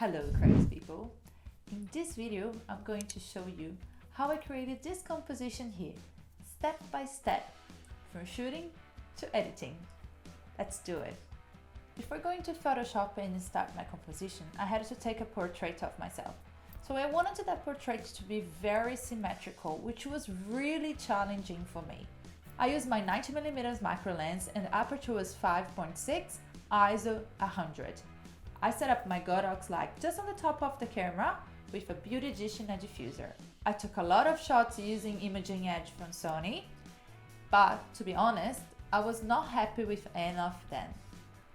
Hello crazy people. In this video I'm going to show you how I created this composition here, step by step, from shooting to editing. Let's do it. Before going to Photoshop and start my composition, I had to take a portrait of myself. So I wanted that portrait to be very symmetrical, which was really challenging for me. I used my 90mm macro lens and the aperture was 5.6, ISO 100. I set up my Godox light just on the top of the camera with a beauty dish and a diffuser. I took a lot of shots using Imaging Edge from Sony, but to be honest, I was not happy with any of them.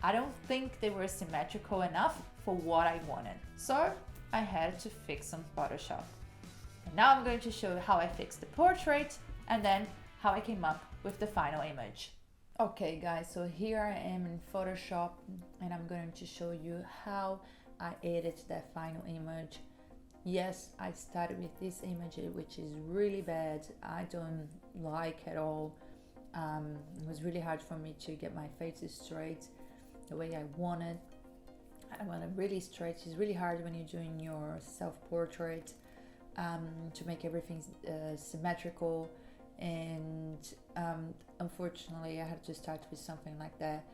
I don't think they were symmetrical enough for what I wanted, so I had to fix some Photoshop. And now I'm going to show you how I fixed the portrait and then how I came up with the final image. Okay guys, so here I am in Photoshop and I'm going to show you how I edit that final image. Yes, I started with this image which is really bad. I don't like at all. It was really hard for me to get my face straight the way I wanted. I want it really straight. It's really hard when you're doing your self-portrait to make everything symmetrical, and unfortunately I had to start with something like that.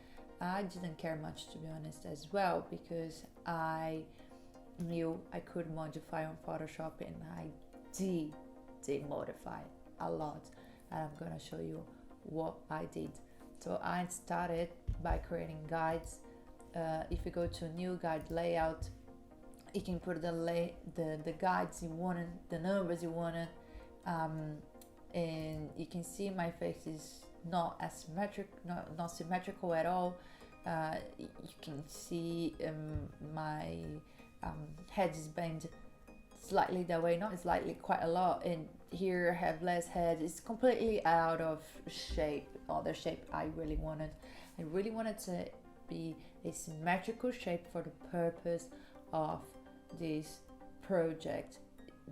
I didn't care much, to be honest, as well, because I knew I could modify on Photoshop, and I did modify a lot, and I'm gonna show you what I did. So I started by creating guides. If you go to new guide layout, you can put the guides you wanted, the numbers you wanted, and you can see my face is not symmetrical at all. You can see my head is bent slightly that way, not slightly, quite a lot, and here I have less head. It's completely out of shape, or the shape I really wanted. I really wanted to be a symmetrical shape for the purpose of this project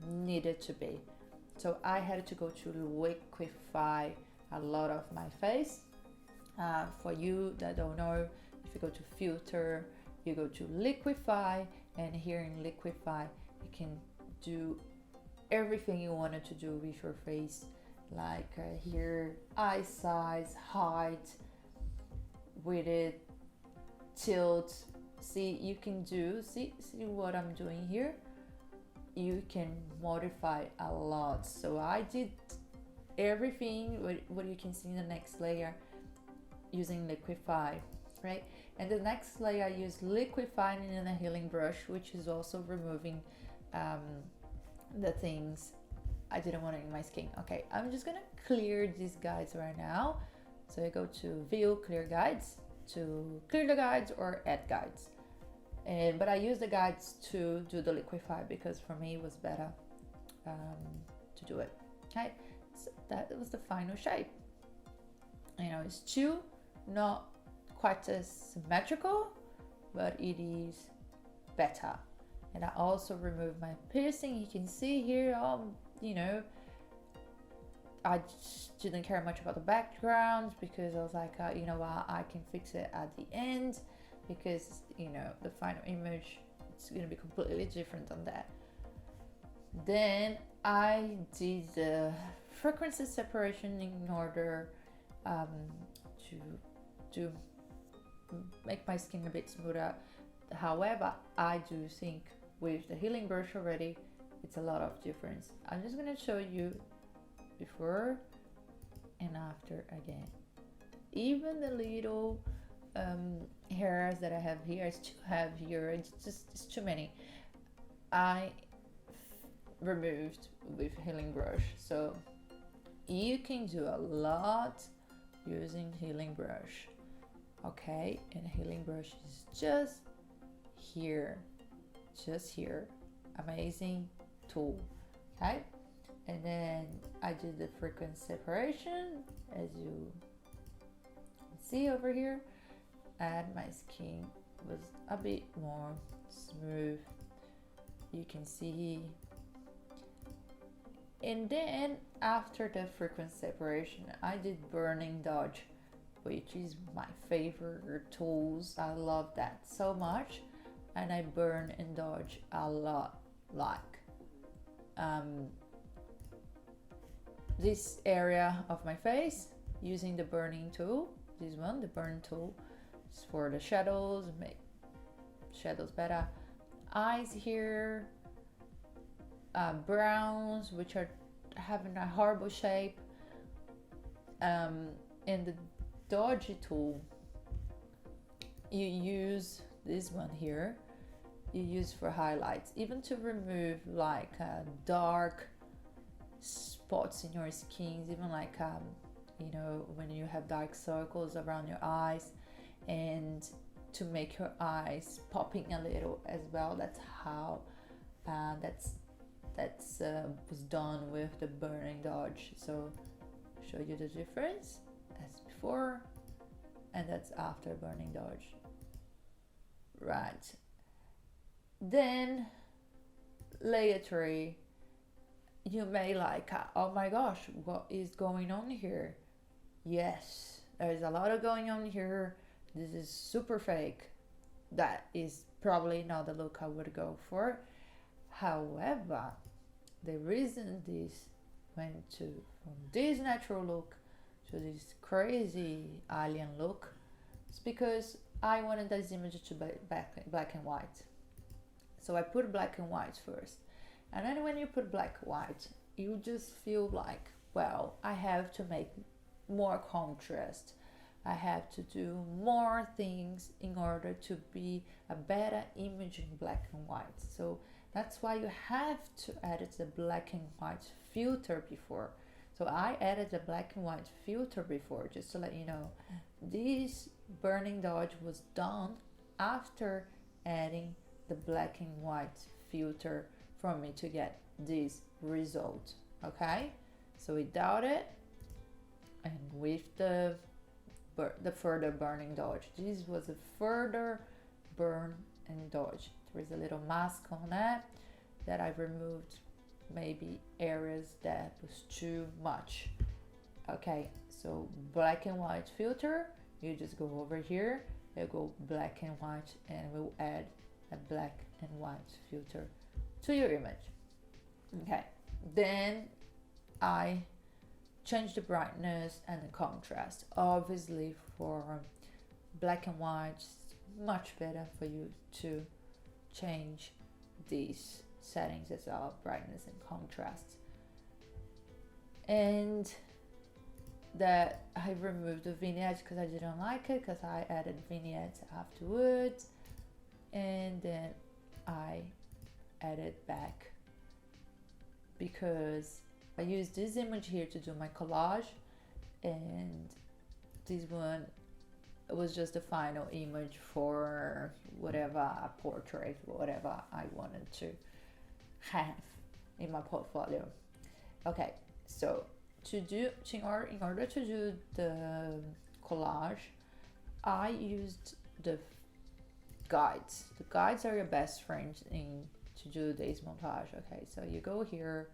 needed to be. So I had to go to liquify a lot of my face. For you that don't know, if you go to filter, you go to liquify, and here in liquify you can do everything you wanted to do with your face, like here, eye size, height, width, tilt. See, you can do, see what I'm doing here. You can modify a lot. So I did everything what you can see in the next layer using liquify, right? And the next layer I use liquifying in a healing brush, which is also removing the things I didn't want in my skin. Okay, I'm just gonna clear these guides right now. So I go to view, clear guides, to clear the guides or add guides. But I use the guides to do the liquify because for me it was better to do it. Okay, so that was the final shape. You know, it's still not quite as symmetrical, but it is better. And I also removed my piercing. You can see here, you know, I just didn't care much about the background because I was like, you know what, I can fix it at the end, because you know the final image, it's going to be completely different than that. Then I did the frequency separation in order to make my skin a bit smoother. However, I do think with the healing brush already, it's a lot of difference. I'm just going to show you before and after again. Even the little hairs that I have here, it's too heavy here, it's too many. I removed with healing brush, so you can do a lot using healing brush. Okay, and healing brush is just here, amazing tool. Okay, and then I did the frequency separation, as you see over here, and my skin was a bit more smooth, you can see. And then after the frequency separation, I did burning dodge, which is my favorite tools. I love that so much. and I burn and dodge a lot, like this area of my face using the burning tool. This one, the burn tool, is for the shadows, make shadows better. Eyes here, browns, which are having a horrible shape, and the dodgy tool, you use this one here, you use for highlights, even to remove like dark spots in your skin, even like you know, when you have dark circles around your eyes, and to make your eyes popping a little as well. That's how was done with the burning dodge. So show you the difference. That's before and that's after burning dodge. Right, then layer 3, you may like, oh my gosh, what is going on here? Yes, there's a lot of going on here. This is super fake. That is probably not the look I would go for. However, the reason this went to from this natural look to this crazy alien look is because I wanted this image to be black and white. So I put black and white first. And then when you put black and white, you just feel like, well, I have to make more contrast. I have to do more things in order to be a better image in black and white. So that's why you have to edit the black and white filter before. So I added the black and white filter before, just to let you know. This burning dodge was done after adding the black and white filter for me to get this result. Okay, so without it and with the further burning dodge, this was a further burn and dodge. There is a little mask on that I removed, maybe areas that was too much. Okay, so black and white filter, you just go over here, you go black and white, and we'll add a black and white filter to your image. Okay, then I change the brightness and the contrast. Obviously for black and white, it's much better for you to change these settings as well, brightness and contrast. And that I removed the vignettes because I didn't like it, because I added vignettes afterwards, and then I added back because I used this image here to do my collage, and this one was just the final image for whatever, a portrait, whatever I wanted to have in my portfolio. Okay, so in order to do the collage, I used the guides. The guides are your best friends to do this montage. Okay, so you go here,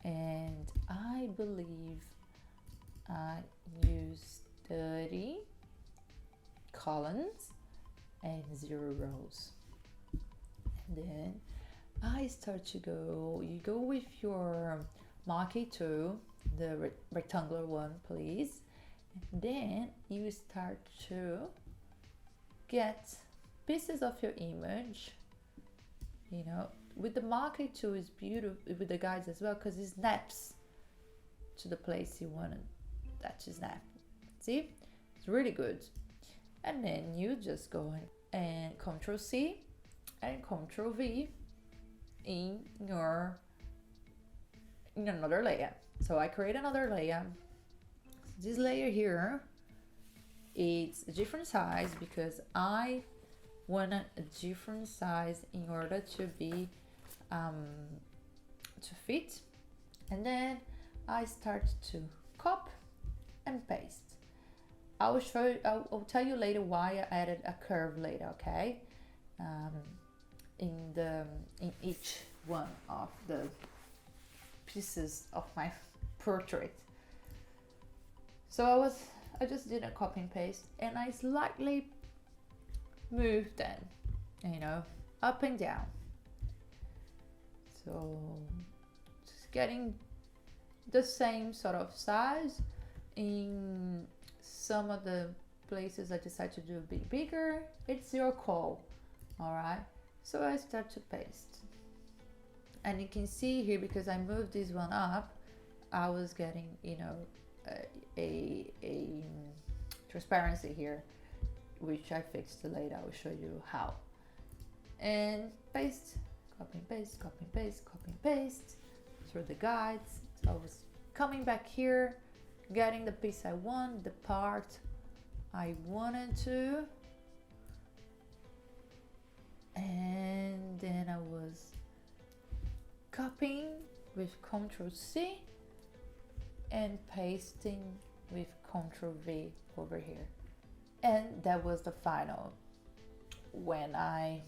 and I believe I use 30 columns and 0 rows. And then I start to go, you go with your marquee tool, the rectangular one, please. And then you start to get pieces of your image, you know, with the marquee tool is beautiful, with the guides as well, because it snaps to the place you want that to snap. See, it's really good. And then you just go and Control C and Control V in another layer. So I create another layer. This layer here, it's a different size because I want a different size in order to be to fit. And then I start to copy and paste. I'll tell you later why I added a curve later, okay? In each one of the pieces of my portrait. So I just did a copy and paste, and I slightly moved them, you know, up and down. So just getting the same sort of size. In some of the places I decide to do a bit bigger. It's your call. All right, so I start to paste, and you can see here, because I moved this one up, I was getting, you know, a transparency here, which I fixed later. I will show you how. And paste, copy and paste, copy and paste, copy and paste through the guides. So I was coming back here, getting the piece I want, the part I wanted to, and then I was copying with Ctrl C and pasting with Ctrl V over here. And that was the final. When I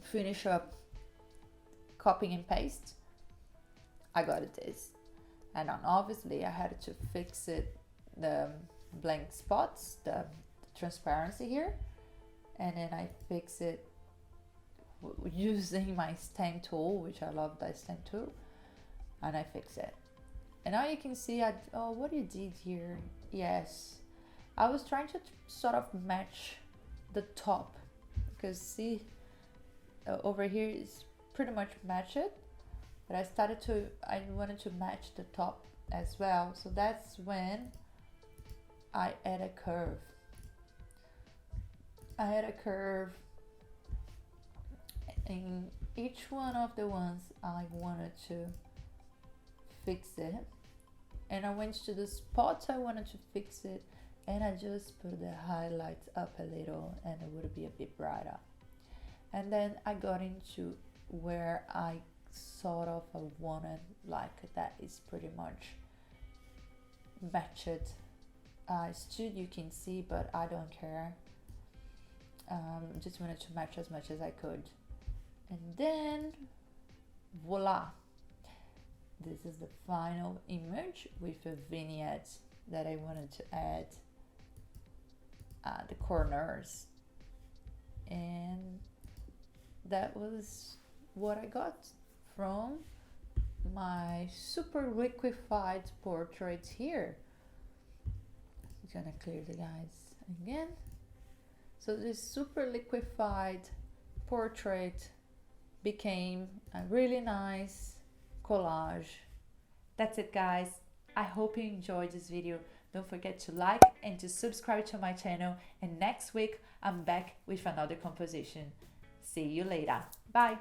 finish up copying and paste, I got this. And then obviously I had to fix it, the blank spots, the transparency here, and then I fix it using my stamp tool, which I love that stamp tool, and I fix it. And now you can see, what you did here. Yes, I was trying to sort of match the top, because see, over here is pretty much match it, but I wanted to match the top as well. So that's when I add a curve. I add a curve in each one of the ones I wanted to fix it, and I went to the spots I wanted to fix it, and I just put the highlights up a little, and it would be a bit brighter. And then I got into where I sort of wanted, like that is pretty much matched. Still you can see, but I don't care. Just wanted to match as much as I could. And then voila, this is the final image with a vignette that I wanted to add the corners, and that was what I got from my super liquefied portrait here. I'm gonna clear the guys again. So this super liquefied portrait became a really nice collage. That's it, guys. I hope you enjoyed this video. Don't forget to like and to subscribe to my channel, and next week I'm back with another composition. See you later. Bye.